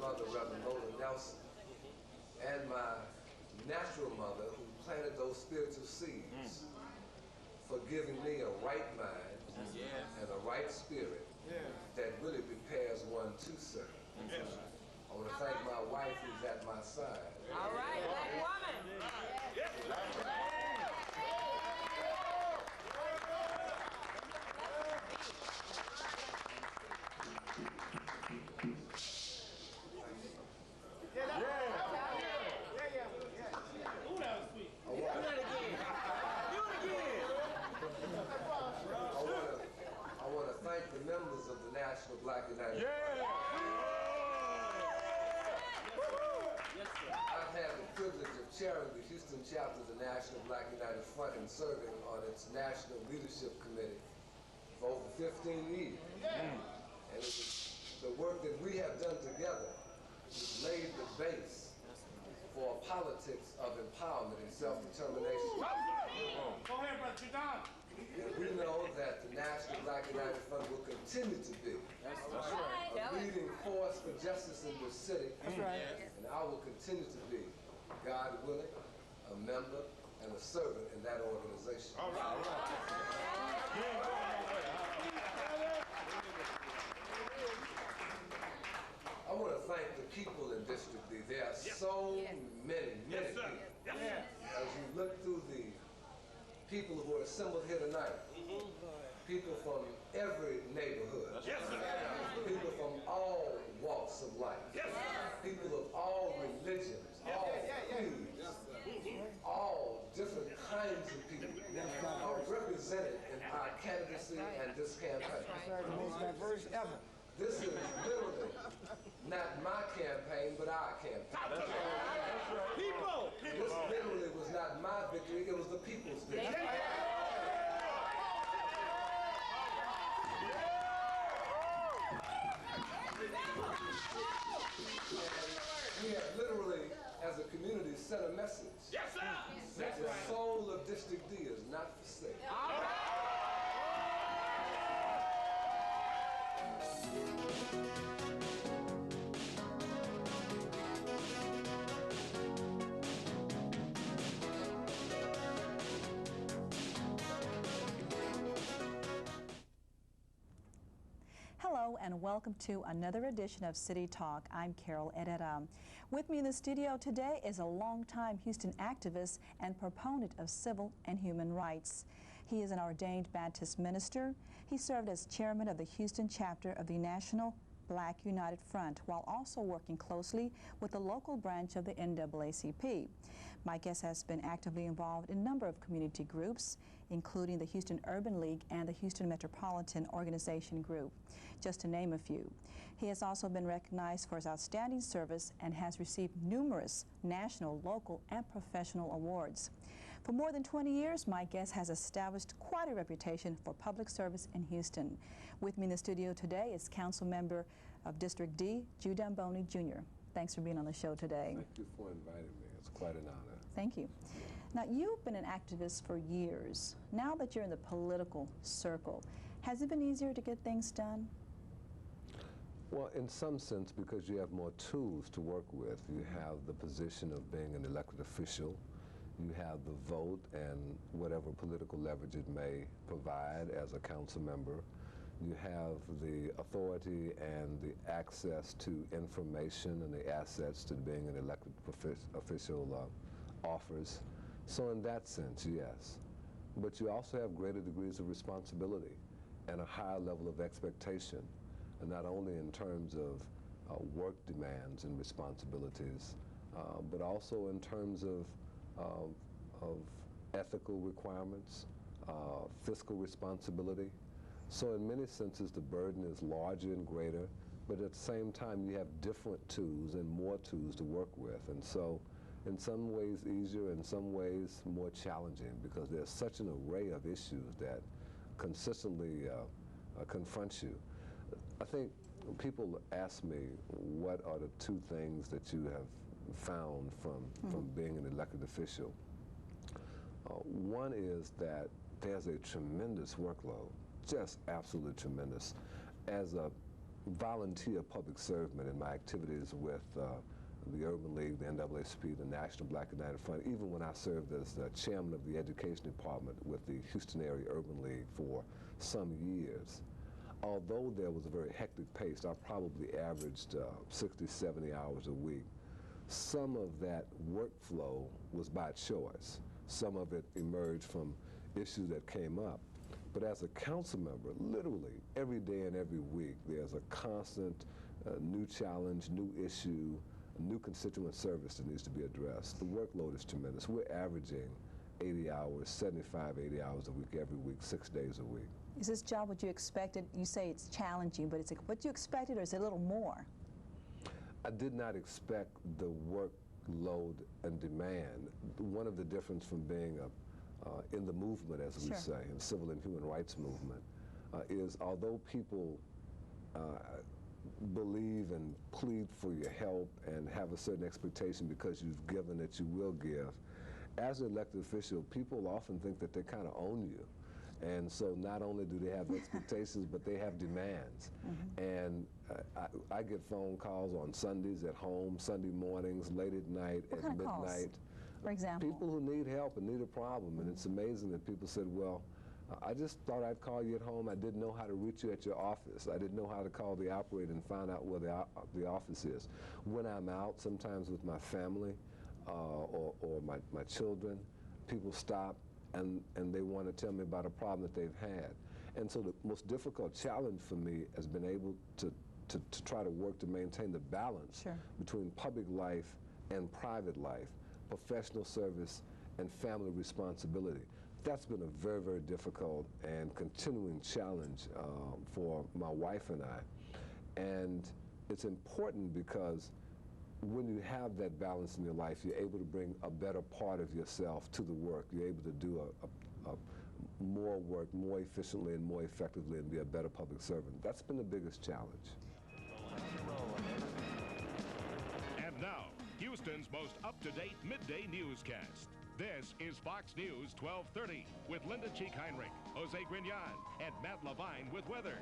mother, Reverend Lola Nelson, and my natural mother, who planted those spiritual seeds, for giving me a right mind and a right spirit that really prepares one to serve. I want to thank my wife who's at my side. All right, black woman. Ooh, that was sweet. Do that again. Do it again. I want to thank the members of the National Black United Front. I've had the privilege of chairing the Houston chapter of the National Black United Front and serving on its National Leadership Committee for over 15 years. And the work that we have done together has laid the base for a politics of empowerment and self-determination. Go ahead, Brother Don. And we know that the National Black United Front will continue to be a leading force for justice in this city. That's right. And I will continue to be, God willing, a member and a servant in that organization. All right. All right. I want to thank the people in District D. There are so many people. As you look through the people who are assembled here tonight, people from every neighborhood, people from all walks of life, people of all religions, all creeds, all different kinds of people are represented in our candidacy and this campaign. The most diverse ever. This is literally not my campaign, but our campaign. People! This literally was not my victory, it was the people's victory. We have literally, as a community, sent a message. Yes, sir! That the soul of District D is not for sale. Hello and welcome to another edition of City Talk. I'm Carol Herrera. With me in the studio today is a longtime Houston activist and proponent of civil and human rights. He is an ordained Baptist minister. He served as chairman of the Houston chapter of the National Black United Front while also working closely with the local branch of the NAACP. My guest has been actively involved in a number of community groups, including the Houston Urban League and the Houston Metropolitan Organization Group, just to name a few. He has also been recognized for his outstanding service and has received numerous national, local, and professional awards. For more than 20 years, my guest has established quite a reputation for public service in Houston. With me in the studio today is Council Member of District D, Don Boney, Jr. Thanks for being on the show today. Thank you for inviting me. It's quite an honor. Thank you. Now, you've been an activist for years. Now that you're in the political circle, has it been easier to get things done? Well, in some sense, because you have more tools to work with. You have the position of being an elected official. You have the vote and whatever political leverage it may provide as a council member. You have the authority and the access to information and the assets to being an elected official offers. So in that sense, yes. But you also have greater degrees of responsibility and a higher level of expectation, and not only in terms of work demands and responsibilities, but also in terms of ethical requirements, fiscal responsibility. So in many senses, the burden is larger and greater, but at the same time, you have different tools and more tools to work with. And so in some ways easier, in some ways more challenging, because there's such an array of issues that consistently confront you. I think people ask me, what are the two things that you have found from being an elected official? One is that there's a tremendous workload, just absolutely tremendous. As a volunteer public servant in my activities with the Urban League, the NAACP, the National Black United Front, even when I served as chairman of the education department with the Houston Area Urban League for some years. Although there was a very hectic pace, I probably averaged 60, 70 hours a week. Some of that workflow was by choice. Some of it emerged from issues that came up. But as a council member, literally every day and every week, there's a constant new challenge, new issue, new constituent service that needs to be addressed. The workload is tremendous. We're averaging 80 hours, 75, 80 hours a week, every week, 6 days a week. Is this job what you expected? You say it's challenging, but is it what you expected, or is it a little more? I did not expect the workload and demand. One of the difference from being in the movement, as we say, in the civil and human rights movement, is although people believe and plead for your help and have a certain expectation because you've given that you will give, as an elected official, people often think that they kind of own you. And so not only do they have expectations, but they have demands. And I get phone calls on Sundays at home, Sunday mornings, late at night, at midnight. Calls, for example? People who need help and need a problem. And it's amazing that people said, well, I just thought I'd call you at home. I didn't know how to reach you at your office. I didn't know how to call the operator and find out where the office is. When I'm out, sometimes with my family or my children, people stop and they want to tell me about a problem that they've had. And so the most difficult challenge for me has been able to try to work to maintain the balance between public life and private life, professional service and family responsibility. That's been a very, very difficult and continuing challenge for my wife and I. And it's important because when you have that balance in your life, you're able to bring a better part of yourself to the work. You're able to do more work more efficiently and more effectively and be a better public servant. That's been the biggest challenge. And now, Houston's most up-to-date midday newscast. This is Fox News 1230 with Linda Cheek-Heinrich, Jose Grignon, and Matt Levine with weather.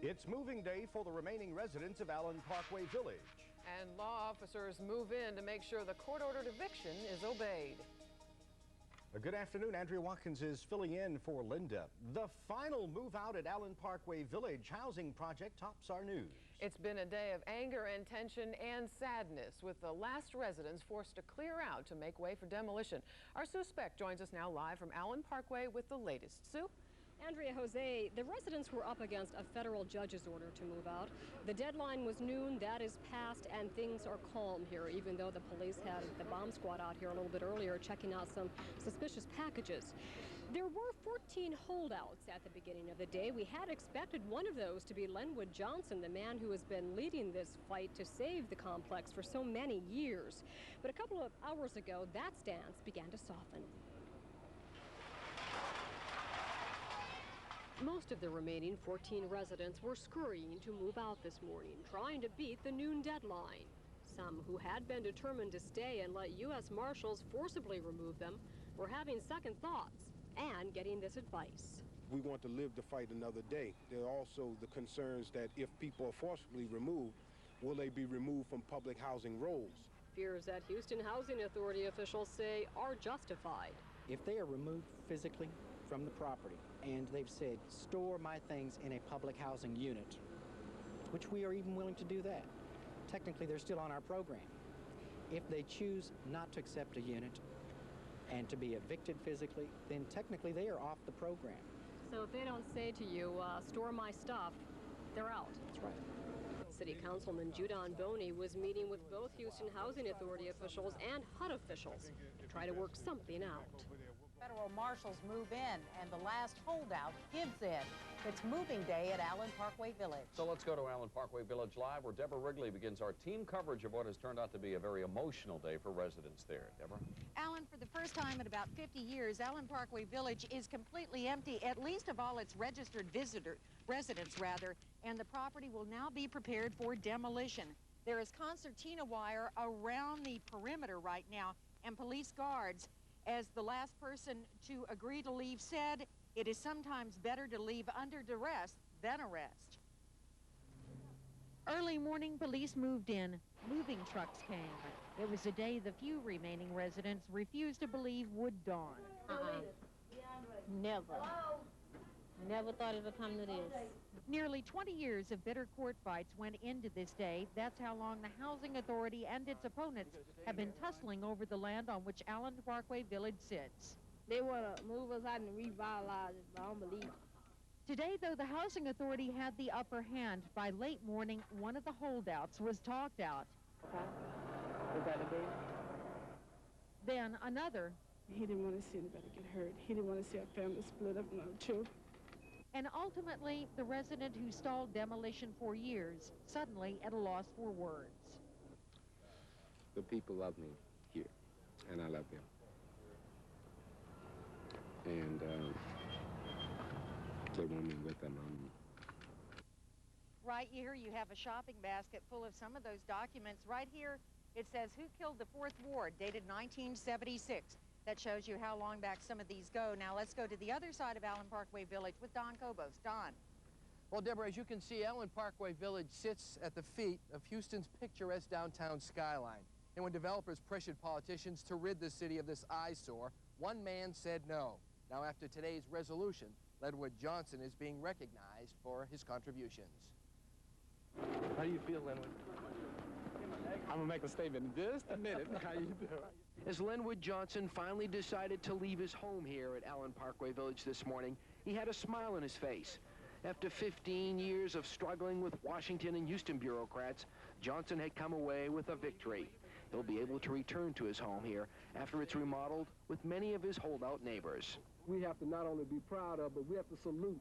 It's moving day for the remaining residents of Allen Parkway Village. And law officers move in to make sure the court-ordered eviction is obeyed. Good afternoon. Andrea Watkins is filling in for Linda. The final move out at Allen Parkway Village housing project tops our news. It's been a day of anger and tension and sadness, with the last residents forced to clear out to make way for demolition. Our Sue Speck joins us now live from Allen Parkway with the latest. Sue? Andrea, Jose, the residents were up against a federal judge's order to move out. The deadline was noon. That is passed, and things are calm here, even though the police had the bomb squad out here a little bit earlier checking out some suspicious packages. There were 14 holdouts at the beginning of the day. We had expected one of those to be Lenwood Johnson, the man who has been leading this fight to save the complex for so many years. But a couple of hours ago, that stance began to soften. Most of the remaining 14 residents were scurrying to move out this morning, trying to beat the noon deadline. Some who had been determined to stay and let U.S. Marshals forcibly remove them were having second thoughts and getting this advice. We want to live to fight another day. There are also the concerns that if people are forcibly removed, will they be removed from public housing roles? Fears that Houston Housing Authority officials say are justified. If they are removed physically from the property and they've said, store my things in a public housing unit, which we are even willing to do that, technically they're still on our program. If they choose not to accept a unit and to be evicted physically, then technically they are off the program. So if they don't say to you, store my stuff, they're out. That's right. City Councilman Don Boney was meeting with both Houston Housing Authority officials and HUD officials to try to work something out. Federal marshals move in, and the last holdout gives in. It's moving day at Allen Parkway Village. So let's go to Allen Parkway Village Live, where Deborah Wrigley begins our team coverage of what has turned out to be a very emotional day for residents there. Deborah? Allen, for the first time in about 50 years, Allen Parkway Village is completely empty, at least of all its registered residents, and the property will now be prepared for demolition. There is concertina wire around the perimeter right now, and police guards. As the last person to agree to leave said, It is sometimes better to leave under duress than arrest. Early morning, police moved in. Moving trucks came. It was a day the few remaining residents refused to believe would dawn. Never. Never thought it would come to this. Nearly 20 years of bitter court fights went into this day. That's how long the Housing Authority and its opponents have been tussling over the land on which Allen Parkway Village sits. They want to move us out and revitalize it, but I don't believe it. Today, though, the Housing Authority had the upper hand. By late morning, one of the holdouts was talked out. Is that a baby? Then another. He didn't want to see anybody get hurt. He didn't want to see our family split up and our children. And ultimately, the resident who stalled demolition for years, suddenly at a loss for words. The people love me here, and I love them. And they want me with them. Right here, you have a shopping basket full of some of those documents. Right here, it says who killed the 4th Ward, dated 1976. That shows you how long back some of these go. Now let's go to the other side of Allen Parkway Village with Don Cobos. Don. Well, Deborah, as you can see, Allen Parkway Village sits at the feet of Houston's picturesque downtown skyline. And when developers pressured politicians to rid the city of this eyesore, one man said no. Now, after today's resolution, Lenwood Johnson is being recognized for his contributions. How do you feel, Lenwood? I'm gonna make a statement in just a minute. How you doing? As Lenwood Johnson finally decided to leave his home here at Allen Parkway Village this morning, he had a smile on his face. After 15 years of struggling with Washington and Houston bureaucrats, Johnson had come away with a victory. He'll be able to return to his home here after it's remodeled with many of his holdout neighbors. We have to not only be proud of, but we have to salute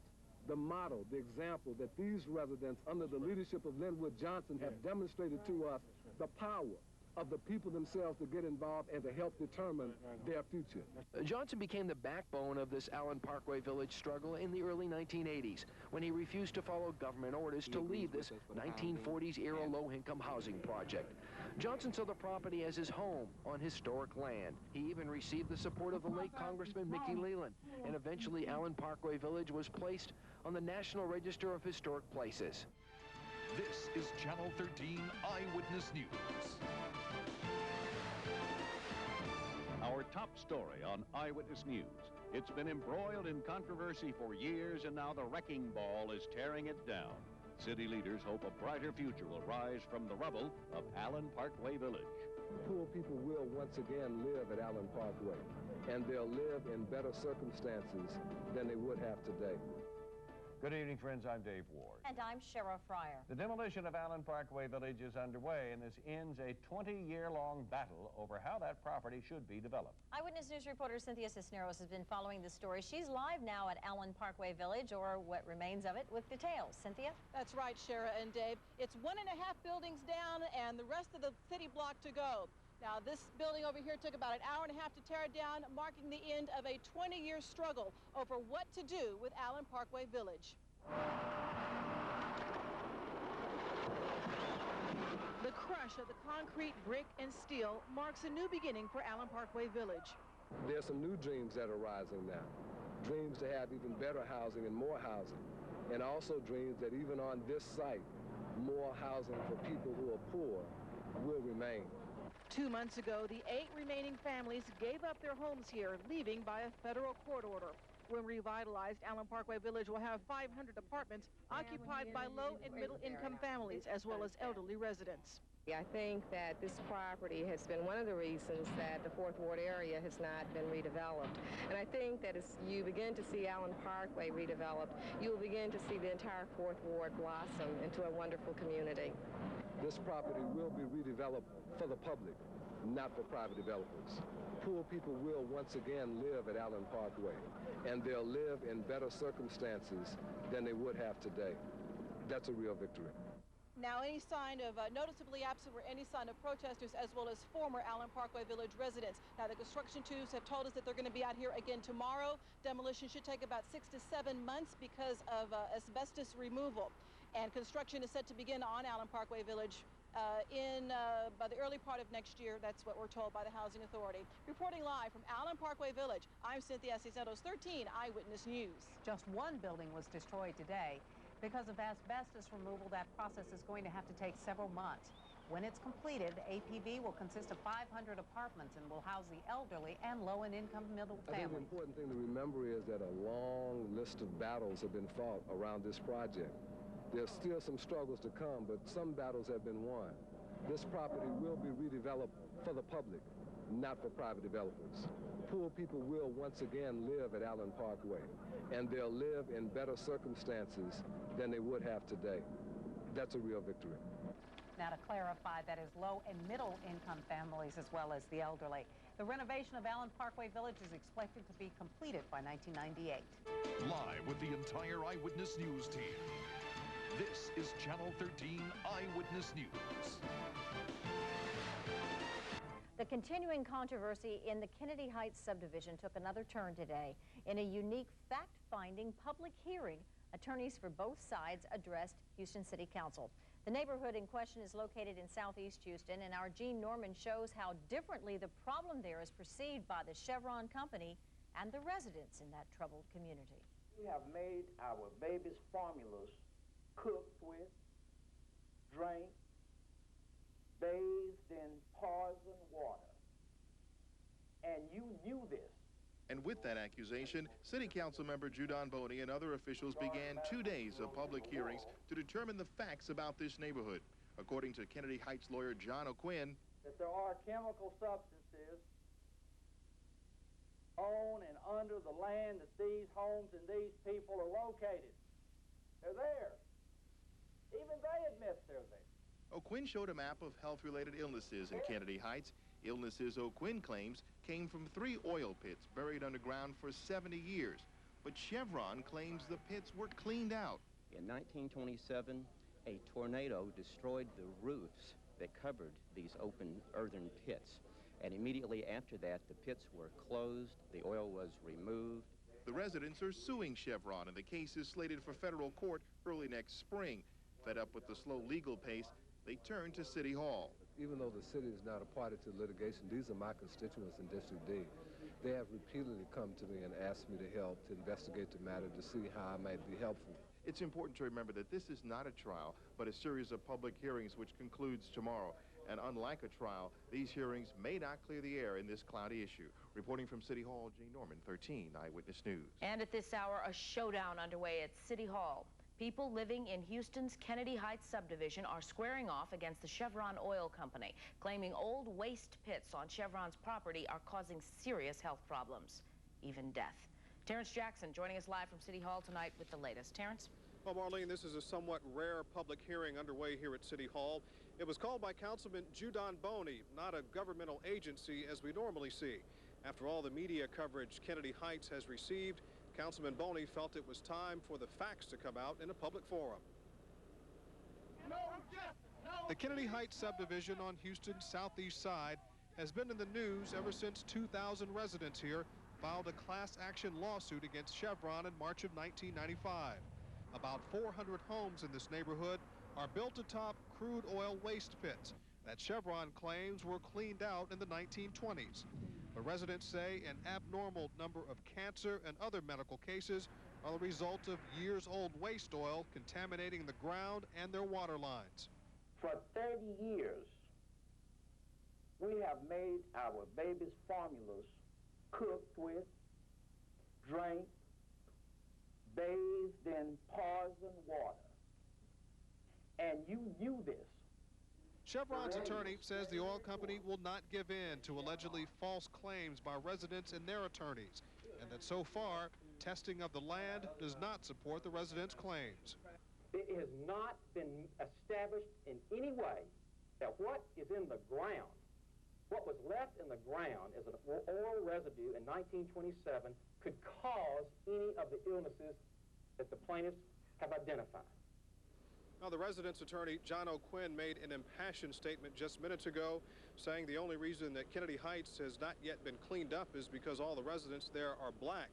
the model, the example that these residents, under the leadership of Lenwood Johnson, have demonstrated to us the power of the people themselves to get involved and to help determine their future. Johnson became the backbone of this Allen Parkway Village struggle in the early 1980s when he refused to follow government orders to leave this 1940s-era low-income housing project. Johnson saw the property as his home on historic land. He even received the support of the late Congressman Mickey Leland, and eventually Allen Parkway Village was placed on the National Register of Historic Places. This is Channel 13 Eyewitness News. Our top story on Eyewitness News. It's been embroiled in controversy for years, and now the wrecking ball is tearing it down. City leaders hope a brighter future will rise from the rubble of Allen Parkway Village. Poor people will once again live at Allen Parkway, and they'll live in better circumstances than they would have today. Good evening, friends. I'm Dave Ward. And I'm Shara Fryer. The demolition of Allen Parkway Village is underway, and this ends a 20-year-long battle over how that property should be developed. Eyewitness News reporter Cynthia Cisneros has been following the story. She's live now at Allen Parkway Village, or what remains of it, with details. Cynthia? That's right, Shara and Dave. It's 1.5 buildings down and the rest of the city block to go. Now, this building over here took about an hour and a half to tear it down, marking the end of a 20-year struggle over what to do with Allen Parkway Village. The crush of the concrete, brick, and steel marks a new beginning for Allen Parkway Village. There's some new dreams that are rising now. Dreams to have even better housing and more housing. And also dreams that even on this site, more housing for people who are poor will remain. 2 months ago, the 8 remaining families gave up their homes here, leaving by a federal court order. When revitalized, Allen Parkway Village will have 500 apartments occupied by low and middle income families as well as elderly residents. I think that this property has been one of the reasons that the 4th Ward area has not been redeveloped. And I think that as you begin to see Allen Parkway redeveloped, you will begin to see the entire 4th Ward blossom into a wonderful community. This property will be redeveloped for the public, not for private developers. Poor people will once again live at Allen Parkway, and they'll live in better circumstances than they would have today. That's a real victory. Now, any sign of noticeably absent were any sign of protesters as well as former Allen Parkway Village residents. Now, the construction crews have told us that they're going to be out here again tomorrow. Demolition should take about 6 to 7 months because of asbestos removal. And construction is set to begin on Allen Parkway Village by the early part of next year. That's what we're told by the Housing Authority. Reporting live from Allen Parkway Village, I'm Cynthia Cisneros, 13 Eyewitness News. Just one building was destroyed today. Because of asbestos removal, that process is going to have to take several months. When it's completed, APV will consist of 500 apartments and will house the elderly and low-income middle I think the families. important thing to remember is that a long list of battles have been fought around this project. There's still some struggles to come, but some battles have been won. This property will be redeveloped for the public, not for private developers. Poor people will once again live at Allen Parkway, and they'll live in better circumstances than they would have today. That's a real victory. Now, to clarify, that is low and middle income families as well as the elderly. The renovation of Allen Parkway Village is expected to be completed by 1998. Live with the entire Eyewitness News team. This is Channel 13 Eyewitness News. The continuing controversy in the Kennedy Heights subdivision took another turn today. In a unique fact-finding public hearing, attorneys for both sides addressed Houston City Council. The neighborhood in question is located in southeast Houston, and our Gene Norman shows how differently the problem there is perceived by the Chevron company and the residents in that troubled community. We have made our babies' formulas cooked with, drank, bathed in poison water. And you knew this. And with that accusation, City Council member Don Boney and other officials began 2 days of public hearings to determine the facts about this neighborhood. According to Kennedy Heights lawyer John O'Quinn, that there are chemical substances on and under the land that these homes and these people are located. They're there. Even they admit they're there. O'Quinn showed a map of health-related illnesses in Kennedy Heights. Illnesses O'Quinn claims came from 3 oil pits buried underground for 70 years. But Chevron claims the pits were cleaned out. In 1927, a tornado destroyed the roofs that covered these open earthen pits. And immediately after that, the pits were closed, the oil was removed. The residents are suing Chevron, and the case is slated for federal court early next spring. Fed up with the slow legal pace, they turn to City Hall. Even though the city is not a party to litigation, these are my constituents in District D. They have repeatedly come to me and asked me to help to investigate the matter to see how I might be helpful. It's important to remember that this is not a trial, but a series of public hearings which concludes tomorrow. And unlike a trial, these hearings may not clear the air in this cloudy issue. Reporting from City Hall, Gene Norman, 13 Eyewitness News. And at this hour, a showdown underway at City Hall. People living in Houston's Kennedy Heights subdivision are squaring off against the Chevron Oil Company, claiming old waste pits on Chevron's property are causing serious health problems, even death. Terrence Jackson joining us live from City Hall tonight with the latest. Terrence? Well, Marlene, this is a somewhat rare public hearing underway here at City Hall. It was called by Councilman Don Boney, not a governmental agency as we normally see. After all the media coverage Kennedy Heights has received, Councilman Boney felt it was time for the facts to come out in a public forum. The Kennedy Heights subdivision on Houston's southeast side has been in the news ever since 2,000 residents here filed a class action lawsuit against Chevron in March of 1995. About 400 homes in this neighborhood are built atop crude oil waste pits that Chevron claims were cleaned out in the 1920s. But residents say an abnormal number of cancer and other medical cases are the result of years-old waste oil contaminating the ground and their water lines. For 30 years, we have made our babies' formulas cooked with, drank, bathed in poison water. And you knew this. Chevron's attorney says the oil company will not give in to allegedly false claims by residents and their attorneys, and that so far, testing of the land does not support the residents' claims. It has not been established in any way that what is in the ground, what was left in the ground as an oil residue in 1927 could cause any of the illnesses that the plaintiffs have identified. Now, the resident's attorney, John O'Quinn, made an impassioned statement just minutes ago saying the only reason that Kennedy Heights has not yet been cleaned up is because all the residents there are black.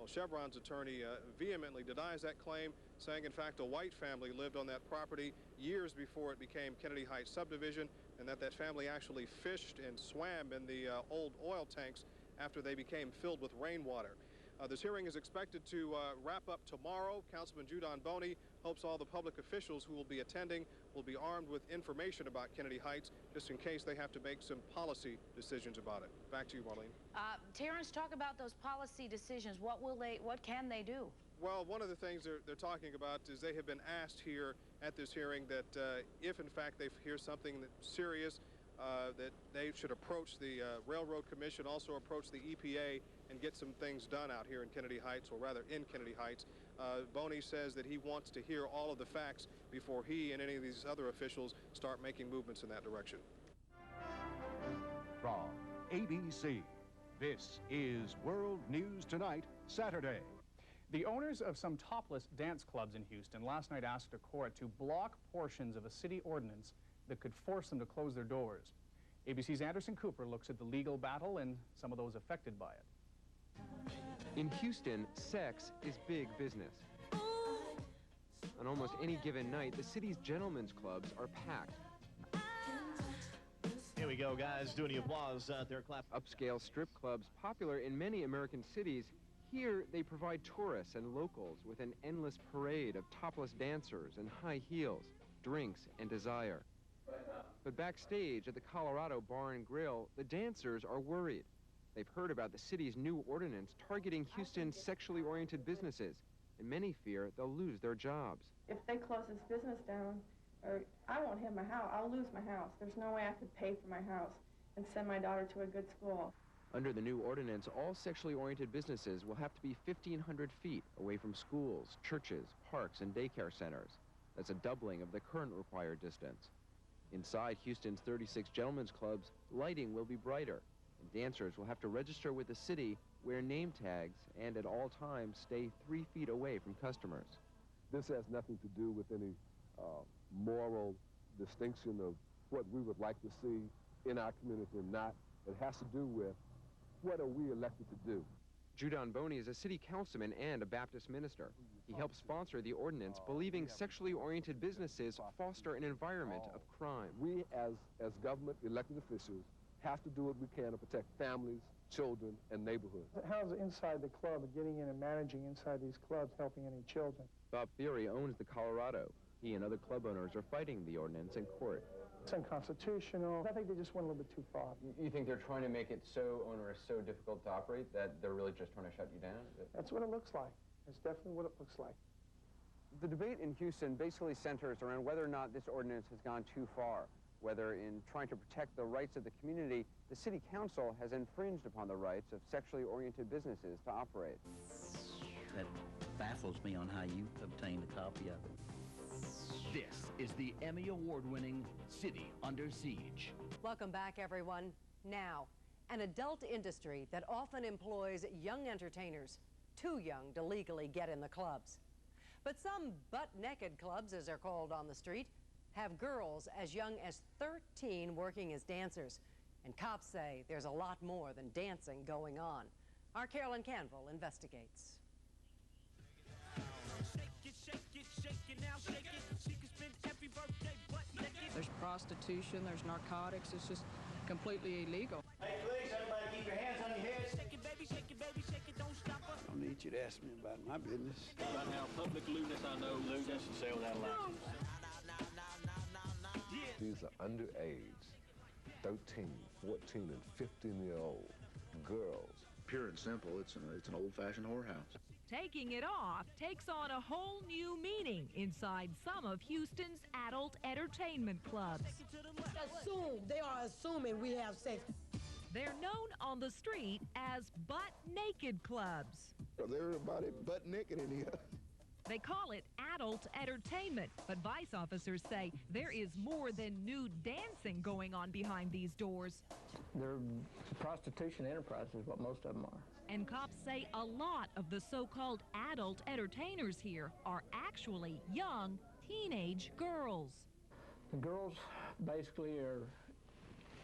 Well, Chevron's attorney vehemently denies that claim, saying, in fact, a white family lived on that property years before it became Kennedy Heights subdivision, and that family actually fished and swam in the old oil tanks after they became filled with rainwater. This hearing is expected to wrap up tomorrow. Councilman Don Boney hopes all the public officials who will be attending will be armed with information about Kennedy Heights, just in case they have to make some policy decisions about it. Back to you, Marlene. Terrence, talk about those policy decisions. What can they do? Well, one of the things they're talking about is they have been asked here at this hearing that if, in fact, they hear something that's serious, that they should approach the Railroad Commission, also approach the EPA, and get some things done out here in Kennedy Heights, or rather in Kennedy Heights. Boney says that he wants to hear all of the facts before he and any of these other officials start making movements in that direction. From ABC, this is World News Tonight, Saturday. The owners of some topless dance clubs in Houston last night asked a court to block portions of a city ordinance that could force them to close their doors. ABC's Anderson Cooper looks at the legal battle and some of those affected by it. In Houston, sex is big business. On almost any given night, the city's gentlemen's clubs are packed. Here we go, guys. Doing the applause out there. Clap. Upscale strip clubs, popular in many American cities, here they provide tourists and locals with an endless parade of topless dancers in high heels, drinks, and desire. But backstage at the Colorado Bar and Grill, the dancers are worried. They've heard about the city's new ordinance targeting Houston's sexually oriented businesses, and many fear they'll lose their jobs. If they close this business down, or I won't have my house, I'll lose my house. There's no way I could pay for my house and send my daughter to a good school. Under the new ordinance, all sexually oriented businesses will have to be 1,500 feet away from schools, churches, parks, and daycare centers. That's a doubling of the current required distance. Inside Houston's 36 gentlemen's clubs, lighting will be brighter, and dancers will have to register with the city, wear name tags, and at all times stay 3 feet away from customers. This has nothing to do with any moral distinction of what we would like to see in our community and not. It has to do with what are we elected to do. Don Boney is a city councilman and a Baptist minister. He helped sponsor the ordinance, believing sexually oriented businesses foster an environment of crime. We, as government elected officials, have to do what we can to protect families, children, and neighborhoods. How's inside the club, getting in and managing inside these clubs, helping any children? Bob Theory owns the Colorado. He and other club owners are fighting the ordinance in court. It's unconstitutional. I think they just went a little bit too far. You think they're trying to make it so onerous, so difficult to operate, that they're really just trying to shut you down? That's what it looks like. It's definitely what it looks like. The debate in Houston basically centers around whether or not this ordinance has gone too far, whether in trying to protect the rights of the community, the city council has infringed upon the rights of sexually oriented businesses to operate. That baffles me on how you obtained a copy of it. This is the Emmy Award-winning City Under Siege. Welcome back, everyone. Now, an adult industry that often employs young entertainers, too young to legally get in the clubs. But some butt-naked clubs, as they're called on the street, have girls as young as 13 working as dancers. And cops say there's a lot more than dancing going on. Our Carolyn Canville investigates. There's prostitution, there's narcotics, it's just completely illegal. Hey, please, everybody keep your hands on your heads. Shake it, baby, shake it, baby, shake it, don't stop us. I don't need you to ask me about my business. Right now, public lewdness, I know, lewdness and sale without a license. These are underage, 13, 14, and 15-year-old girls. Pure and simple, it's an old-fashioned whorehouse. Taking it off takes on a whole new meaning inside some of Houston's adult entertainment clubs. They are assuming we have sex. They're known on the street as butt-naked clubs. Everybody butt naked in here. They call it adult entertainment, but vice officers say there is more than nude dancing going on behind these doors. They're prostitution enterprises, what most of them are. And cops say a lot of the so-called adult entertainers here are actually young teenage girls. The girls basically are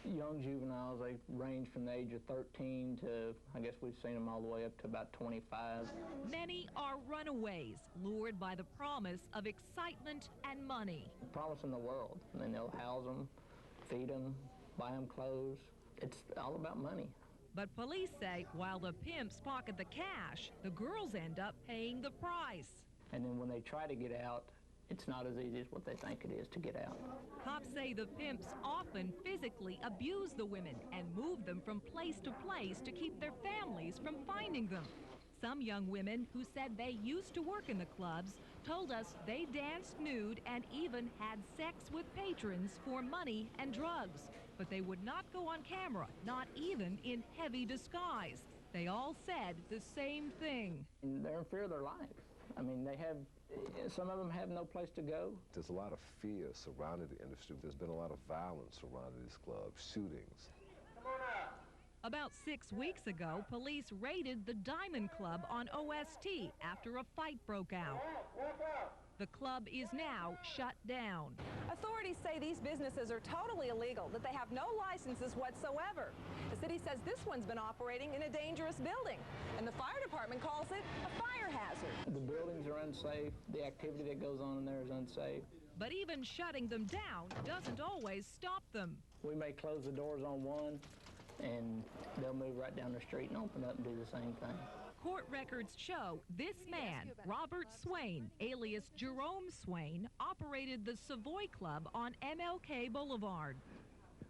young juveniles. They range from the age of 13 to, I guess we've seen them all the way up to about 25. Many are runaways, lured by the promise of excitement and money. Promise them the world, and then they'll house them, feed them, buy them clothes. It's all about money. But police say while the pimps pocket the cash, the girls end up paying the price. And then when they try to get out, it's not as easy as what they think it is to get out. Cops say the pimps often physically abuse the women and move them from place to place to keep their families from finding them. Some young women who said they used to work in the clubs told us they danced nude and even had sex with patrons for money and drugs. But they would not go on camera, not even in heavy disguise. They all said the same thing. And they're in fear of their life. I mean, some of them have no place to go. There's a lot of fear surrounding the industry. There's been a lot of violence surrounding these clubs, shootings. About 6 weeks ago, police raided the Diamond Club on OST after a fight broke out. The club is now shut down. Authorities say these businesses are totally illegal, that they have no licenses whatsoever. The city says this one's been operating in a dangerous building, and the fire department calls it a fire hazard. The buildings are unsafe. The activity that goes on in there is unsafe. But even shutting them down doesn't always stop them. We may close the doors on one, and they'll move right down the street and open up and do the same thing. Court records show this man, Robert Swain, alias Jerome Swain, operated the Savoy Club on MLK Boulevard.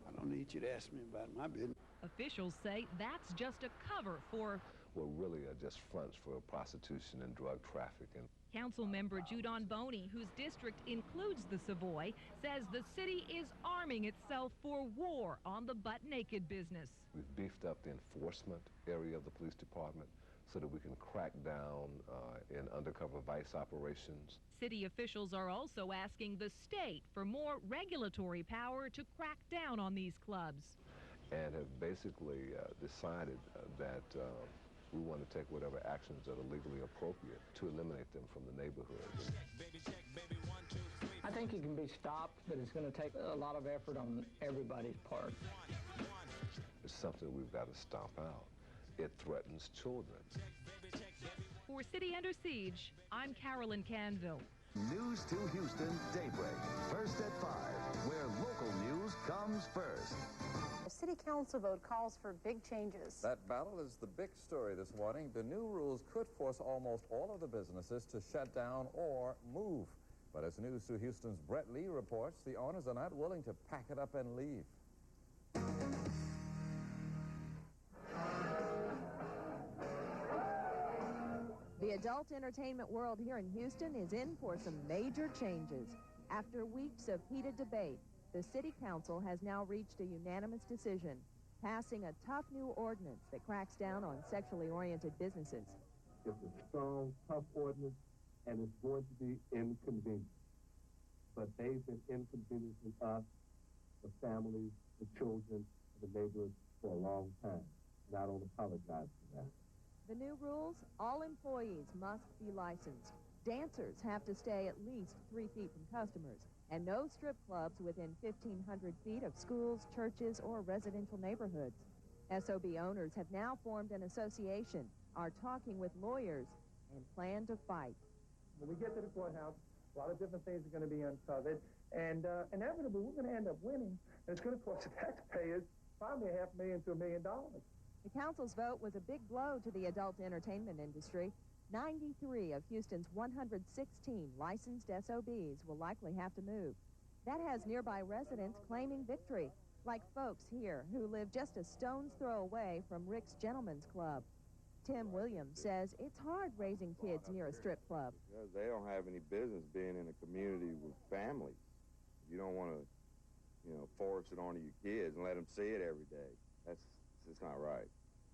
I don't need you to ask me about my business. Officials say that's just a cover for Well, really are just fronts for prostitution and drug trafficking. Council member Don Boney, whose district includes the Savoy, says the city is arming itself for war on the butt-naked business. We've beefed up the enforcement area of the police department so that we can crack down in undercover vice operations. City officials are also asking the state for more regulatory power to crack down on these clubs. And have basically decided that we want to take whatever actions that are legally appropriate to eliminate them from the neighborhood. I think it can be stopped, but it's going to take a lot of effort on everybody's part. It's something we've got to stomp out. It threatens children. For City Under Siege, I'm Carolyn Canville. News to Houston, Daybreak. First at 5, where local news comes first. A city council vote calls for big changes. That battle is the big story this morning. The new rules could force almost all of the businesses to shut down or move. But as News to Houston's Brett Lee reports, the owners are not willing to pack it up and leave. The adult entertainment world here in Houston is in for some major changes. After weeks of heated debate, the City Council has now reached a unanimous decision, passing a tough new ordinance that cracks down on sexually oriented businesses. It's a strong, tough ordinance, and it's going to be inconvenient. But they've been inconveniencing us, the families, the children, the neighbors for a long time. And I don't apologize for that. The new rules, all employees must be licensed. Dancers have to stay at least 3 feet from customers, and no strip clubs within 1,500 feet of schools, churches, or residential neighborhoods. S.O.B. owners have now formed an association, are talking with lawyers, and plan to fight. When we get to the courthouse, a lot of different things are going to be uncovered, and inevitably we're going to end up winning, and it's going to cost the taxpayers probably $500,000 to $1 million. The council's vote was a big blow to the adult entertainment industry. 93 of Houston's 116 licensed SOBs will likely have to move. That has nearby residents claiming victory, like folks here who live just a stone's throw away from Rick's Gentlemen's Club. Tim Williams says it's hard raising kids near a strip club. Because they don't have any business being in a community with families. You don't want to, force it onto your kids and let them see it every day. That's not right.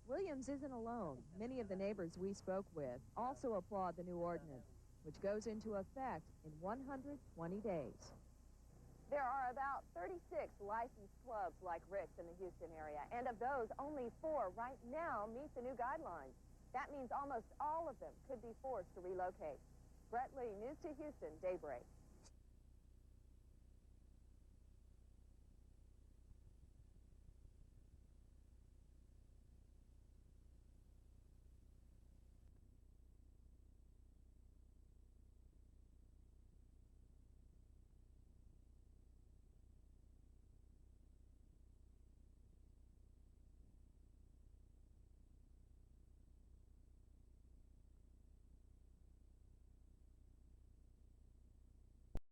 Williams isn't alone. Many of the neighbors we spoke with also applaud the new ordinance, which goes into effect in 120 days. There are about 36 licensed clubs like Rick's in the Houston area, and of those, only 4 right now meet the new guidelines. That means almost all of them could be forced to relocate. Brett Lee, News to Houston, Daybreak.